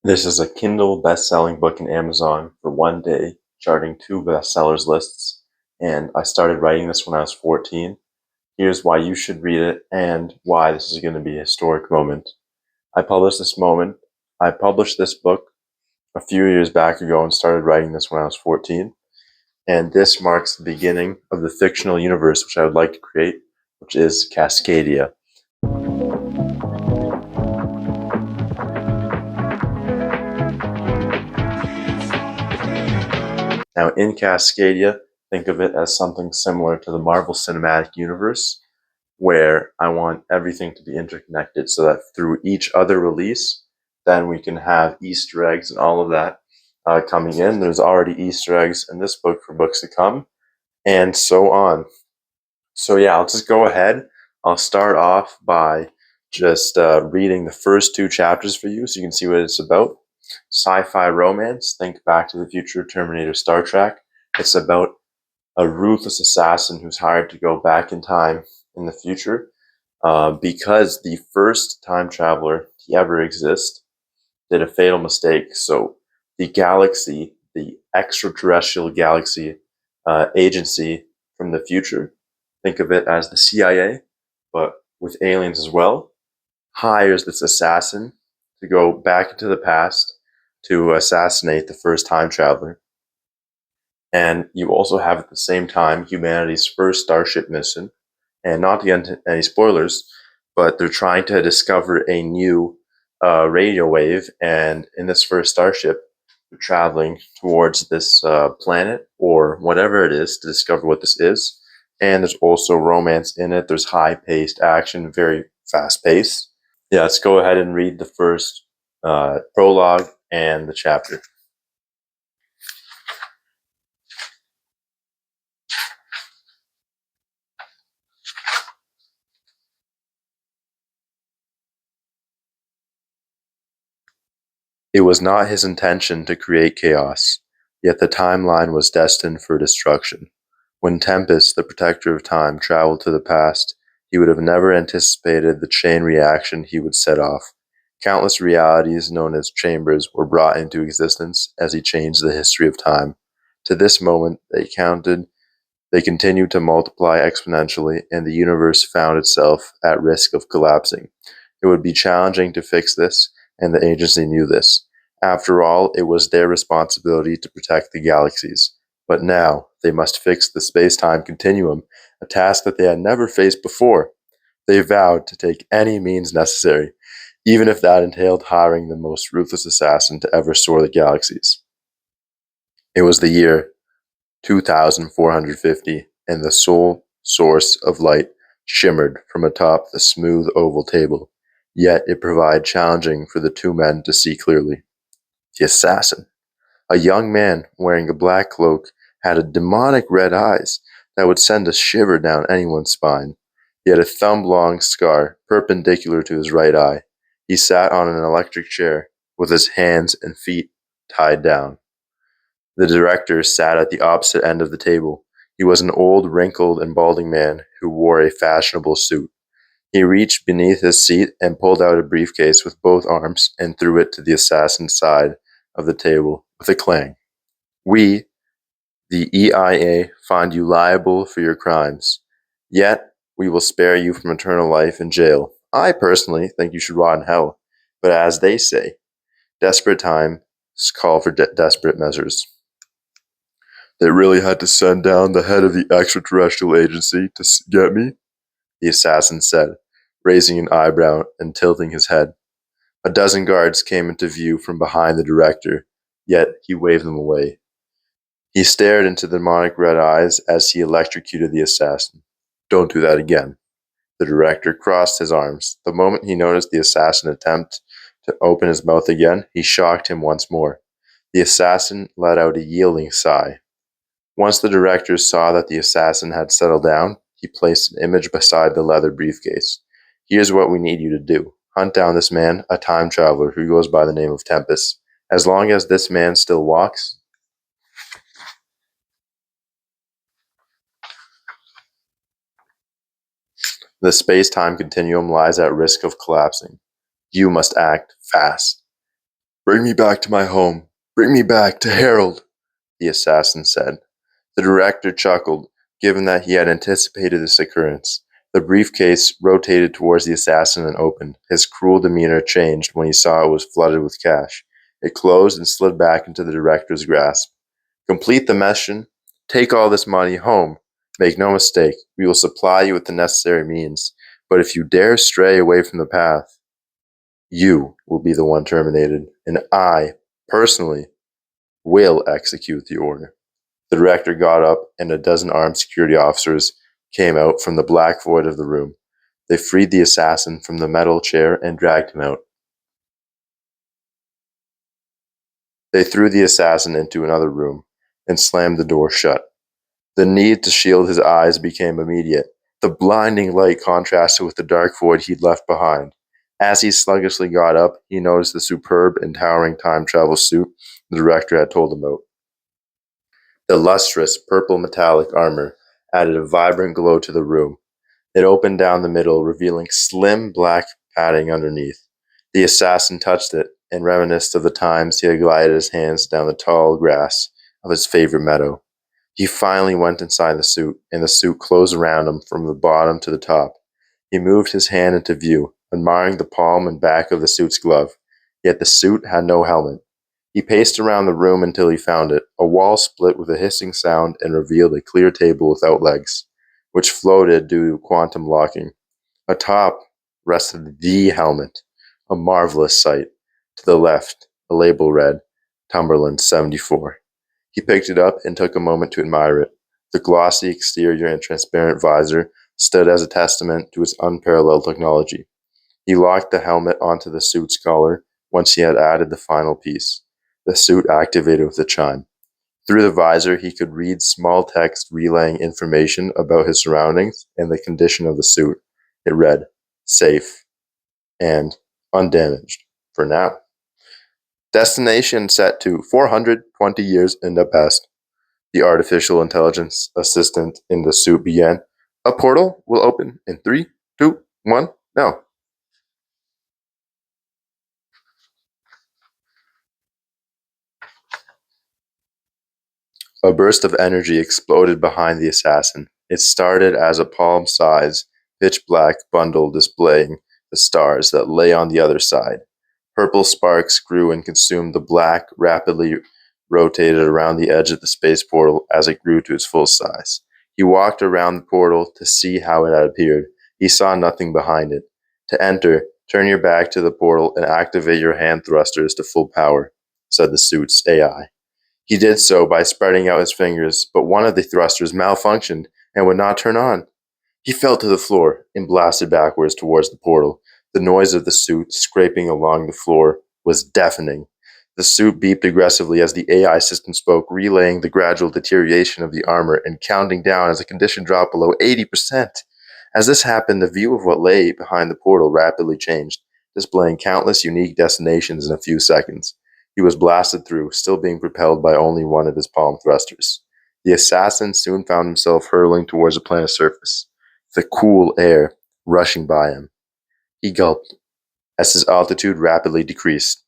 This is a Kindle best-selling book in Amazon for one day, charting 2 bestsellers lists, and I started writing this when I was 14. Here's why you should read it and why this is going to be a historic moment. I published this book a few years back ago and started writing this when I was 14, and this marks the beginning of the fictional universe which I would like to create, which is Cascadia. Now, in Cascadia, think of it as something similar to the Marvel Cinematic Universe, where I want everything to be interconnected so that through each other release, then we can have Easter eggs and all of that coming in. There's already Easter eggs in this book for books to come, and so on. So, yeah, I'll just go ahead. I'll start off by just reading the first 2 chapters for you so you can see what it's about. Sci-fi romance, think Back to the Future, Terminator, Star Trek. It's about a ruthless assassin who's hired to go back in time in the future because the first time traveler to ever exist did a fatal mistake. So the galaxy, the extraterrestrial galaxy agency from the future, think of it as the CIA, but with aliens as well, hires this assassin to go back into the past to assassinate the first time traveler. And you also have at the same time humanity's first starship mission. And not to get into any spoilers, but they're trying to discover a new radio wave. And in this first starship, they're traveling towards this planet or whatever it is to discover what this is. And there's also romance in it. There's high paced action, very fast paced. Yeah, let's go ahead and read the first prologue and the chapter. It was not his intention to create chaos, yet the timeline was destined for destruction. When Tempest, the protector of time, traveled to the past, he would have never anticipated the chain reaction he would set off. Countless realities, known as chambers, were brought into existence as he changed the history of time. To this moment, they continued to multiply exponentially, and the universe found itself at risk of collapsing. It would be challenging to fix this, and the agency knew this. After all, it was their responsibility to protect the galaxies. But now, they must fix the space-time continuum, a task that they had never faced before. They vowed to take any means necessary, even if that entailed hiring the most ruthless assassin to ever soar the galaxies. It was the year 2450, and the sole source of light shimmered from atop the smooth oval table, yet it proved challenging for the 2 men to see clearly. The assassin, a young man wearing a black cloak, had demonic red eyes that would send a shiver down anyone's spine. He had a thumb-long scar perpendicular to his right eye. He sat on an electric chair with his hands and feet tied down. The director sat at the opposite end of the table. He was an old, wrinkled, and balding man who wore a fashionable suit. He reached beneath his seat and pulled out a briefcase with both arms and threw it to the assassin's side of the table with a clang. We, the EIA, find you liable for your crimes. Yet, we will spare you from eternal life in jail. I personally think you should rot in hell. But as they say, desperate times call for desperate measures. They really had to send down the head of the extraterrestrial agency to get me, the assassin said, raising an eyebrow and tilting his head. A dozen guards came into view from behind the director, yet he waved them away. He stared into the demonic red eyes as he electrocuted the assassin. Don't do that again. The director crossed his arms. The moment he noticed the assassin attempt to open his mouth again, he shocked him once more. The assassin let out a yielding sigh. Once the director saw that the assassin had settled down, he placed an image beside the leather briefcase. Here's what we need you to do. Hunt down this man, a time traveler who goes by the name of Tempest. As long as this man still walks, the space-time continuum lies at risk of collapsing. You must act fast. Bring me back to my home. Bring me back to Harold, the assassin said. The director chuckled, given that he had anticipated this occurrence. The briefcase rotated towards the assassin and opened. His cruel demeanor changed when he saw it was flooded with cash. It closed and slid back into the director's grasp. Complete the mission. Take all this money home. Make no mistake, we will supply you with the necessary means. But if you dare stray away from the path, you will be the one terminated, and I, personally, will execute the order. The director got up, and a dozen armed security officers came out from the black void of the room. They freed the assassin from the metal chair and dragged him out. They threw the assassin into another room and slammed the door shut. The need to shield his eyes became immediate. The blinding light contrasted with the dark void he'd left behind. As he sluggishly got up, he noticed the superb and towering time travel suit the director had told him about. The lustrous, purple metallic armor added a vibrant glow to the room. It opened down the middle, revealing slim black padding underneath. The assassin touched it and reminisced of the times he had glided his hands down the tall grass of his favorite meadow. He finally went inside the suit, and the suit closed around him from the bottom to the top. He moved his hand into view, admiring the palm and back of the suit's glove. Yet the suit had no helmet. He paced around the room until he found it. A wall split with a hissing sound and revealed a clear table without legs, which floated due to quantum locking. Atop rested the helmet, a marvelous sight. To the left, a label read, Cumberland 74. He picked it up and took a moment to admire it. The glossy exterior and transparent visor stood as a testament to its unparalleled technology. He locked the helmet onto the suit's collar once he had added the final piece. The suit activated with a chime. Through the visor, he could read small text relaying information about his surroundings and the condition of the suit. It read, safe and undamaged for now. Destination set to 420 years in the past. The artificial intelligence assistant in the suit began. A portal will open in 3, 2, 1, now. A burst of energy exploded behind the assassin. It started as a palm-sized, pitch-black bundle displaying the stars that lay on the other side. Purple sparks grew and consumed the black, rapidly rotated around the edge of the space portal as it grew to its full size. He walked around the portal to see how it had appeared. He saw nothing behind it. To enter, turn your back to the portal and activate your hand thrusters to full power, said the suit's AI. He did so by spreading out his fingers, but one of the thrusters malfunctioned and would not turn on. He fell to the floor and blasted backwards towards the portal. The noise of the suit scraping along the floor was deafening. The suit beeped aggressively as the AI system spoke, relaying the gradual deterioration of the armor and counting down as the condition dropped below 80%. As this happened, the view of what lay behind the portal rapidly changed, displaying countless unique destinations in a few seconds. He was blasted through, still being propelled by only one of his palm thrusters. The assassin soon found himself hurtling towards the planet's surface, the cool air rushing by him. He gulped as his altitude rapidly decreased.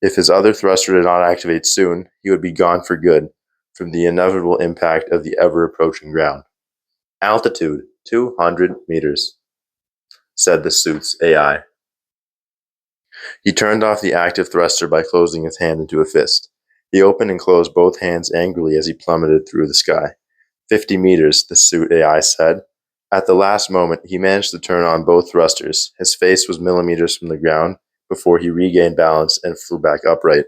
If his other thruster did not activate soon, he would be gone for good from the inevitable impact of the ever-approaching ground. Altitude 200 meters, said the suit's AI. He turned off the active thruster by closing his hand into a fist. He opened and closed both hands angrily as he plummeted through the sky. 50 meters, the suit AI said. At the last moment, he managed to turn on both thrusters. His face was millimeters from the ground before he regained balance and flew back upright.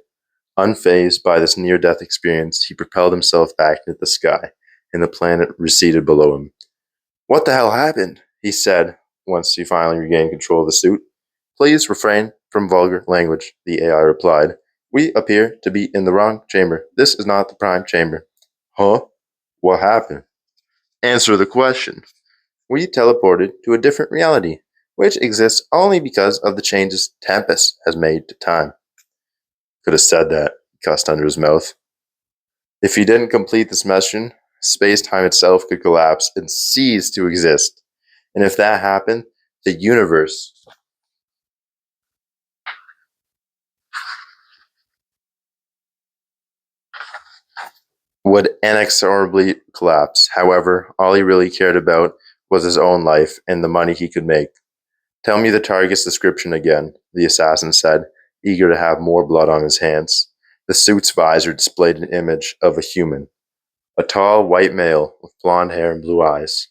Unfazed by this near-death experience, he propelled himself back into the sky, and the planet receded below him. What the hell happened? He said, once he finally regained control of the suit. Please refrain from vulgar language, the AI replied. We appear to be in the wrong chamber. This is not the prime chamber. Huh? What happened? Answer the question. We teleported to a different reality, which exists only because of the changes Tempest has made to time. Could have said that, he cussed under his mouth. If he didn't complete this mission, space-time itself could collapse and cease to exist. And if that happened, the universe would inexorably collapse. However, all he really cared about was his own life and the money he could make. "Tell me the target's description again," the assassin said, eager to have more blood on his hands. The suit's visor displayed an image of a human, a tall, white male with blond hair and blue eyes.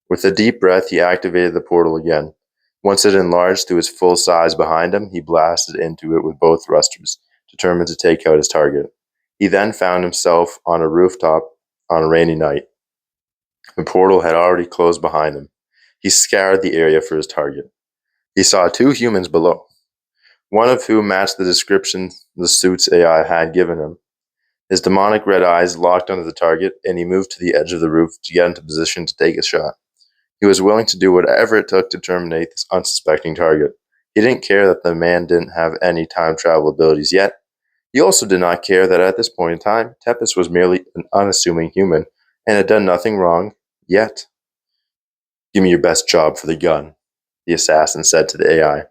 With a deep breath, he activated the portal again. Once it enlarged to its full size behind him, he blasted into it with both thrusters, determined to take out his target. He then found himself on a rooftop on a rainy night. The portal had already closed behind him. He scoured the area for his target. He saw two humans below, one of whom matched the description the suit's AI had given him. His demonic red eyes locked onto the target, and he moved to the edge of the roof to get into position to take a shot. He was willing to do whatever it took to terminate this unsuspecting target. He didn't care that the man didn't have any time travel abilities yet. He also did not care that at this point in time, Tepes was merely an unassuming human and had done nothing wrong yet. "Give me your best job for the gun," the assassin said to the AI.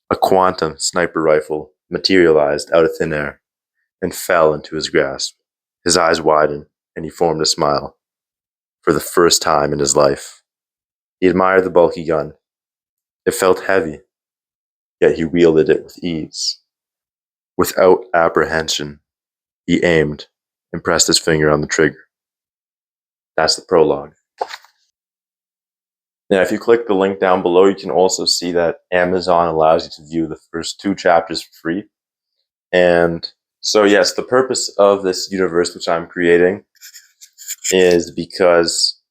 A quantum sniper rifle materialized out of thin air and fell into his grasp. His eyes widened, and he formed a smile. For the first time in his life, he admired the bulky gun. It felt heavy, yet he wielded it with ease. Without apprehension, he aimed and pressed his finger on the trigger. That's the prologue. Now, if you click the link down below, you can also see that Amazon allows you to view the first 2 chapters for free. And so, yes, the purpose of this universe which I'm creating is because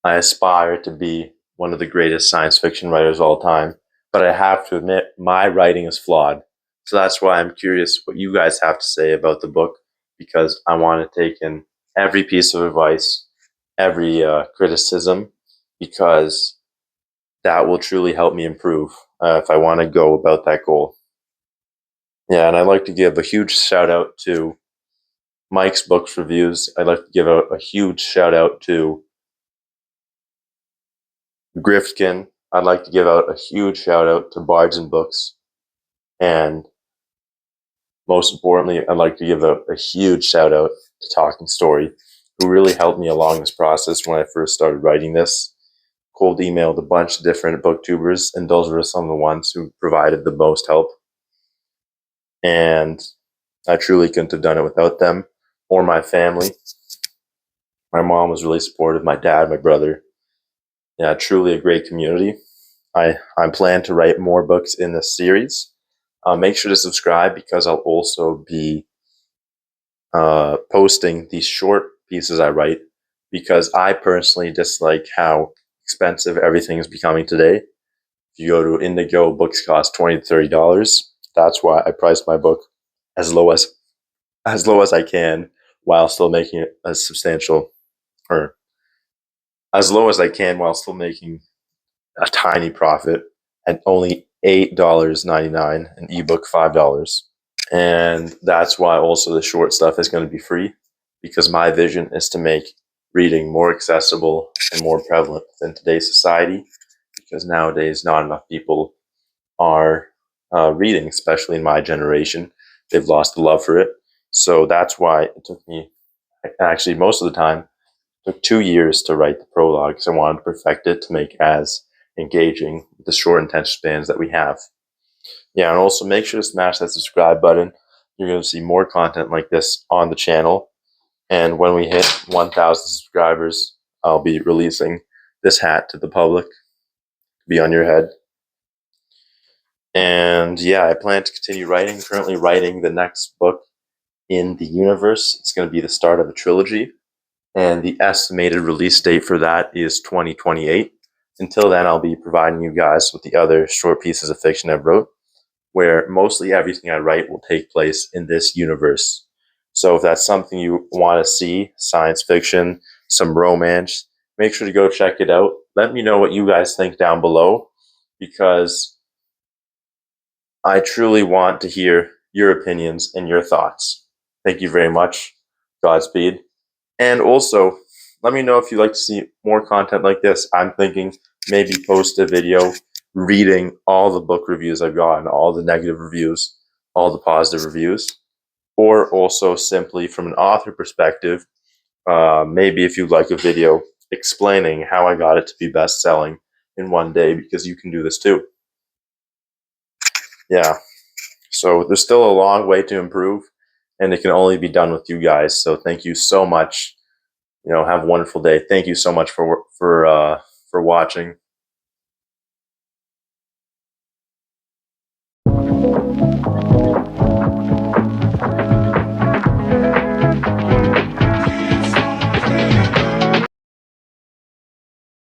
I aspire to be one of the greatest science fiction writers of all time, but I have to admit my writing is flawed. So that's why I'm curious what you guys have to say about the book, because I want to take in every piece of advice, every criticism, because that will truly help me improve if I want to go about that goal. Yeah, and I'd like to give a huge shout out to Mike's Books Reviews. I'd like to give a huge shout out to Griftkin. I'd like to give out a huge shout out to Bards and Books. And most importantly, I'd like to give a huge shout out to Talking Story, who really helped me along this process when I first started writing this. Cold emailed a bunch of different booktubers, and those were some of the ones who provided the most help. And I truly couldn't have done it without them or my family. My mom was really supportive, my dad, my brother. Yeah, truly a great community. I plan to write more books in this series. Make sure to subscribe because I'll also be posting these short pieces I write, because I personally dislike how expensive everything is becoming today. If you go to Indigo, books cost $20 to $30. That's why I priced my book as low as I can, while still making it as substantial, or as low as I can while still making a tiny profit, at only $8.99, an ebook $5. And that's why also the short stuff is going to be free, because my vision is to make reading more accessible and more prevalent within today's society, because nowadays not enough people are reading, especially in my generation. They've lost the love for it. So that's why it took me, actually most of the time, it took 2 years to write the prologue, because I wanted to perfect it to make as engaging the short attention spans that we have. Yeah, and also make sure to smash that subscribe button. You're going to see more content like this on the channel. And when we hit 1,000 subscribers, I'll be releasing this hat to the public to be on your head. And yeah, I plan to continue writing. Currently writing the next book in the universe. It's going to be the start of a trilogy. And the estimated release date for that is 2028. Until then, I'll be providing you guys with the other short pieces of fiction I've wrote, where mostly everything I write will take place in this universe. So if that's something you want to see, science fiction, some romance, make sure to go check it out. Let me know what you guys think down below, because I truly want to hear your opinions and your thoughts. Thank you very much. Godspeed. And also, let me know if you'd like to see more content like this. I'm thinking maybe post a video reading all the book reviews I've gotten, all the negative reviews, all the positive reviews. or also simply from an author perspective. Maybe if you'd like a video explaining how I got it to be best selling in one day, because you can do this too. Yeah. So there's still a long way to improve, and it can only be done with you guys. So thank you so much. Have a wonderful day. Thank you so much for watching.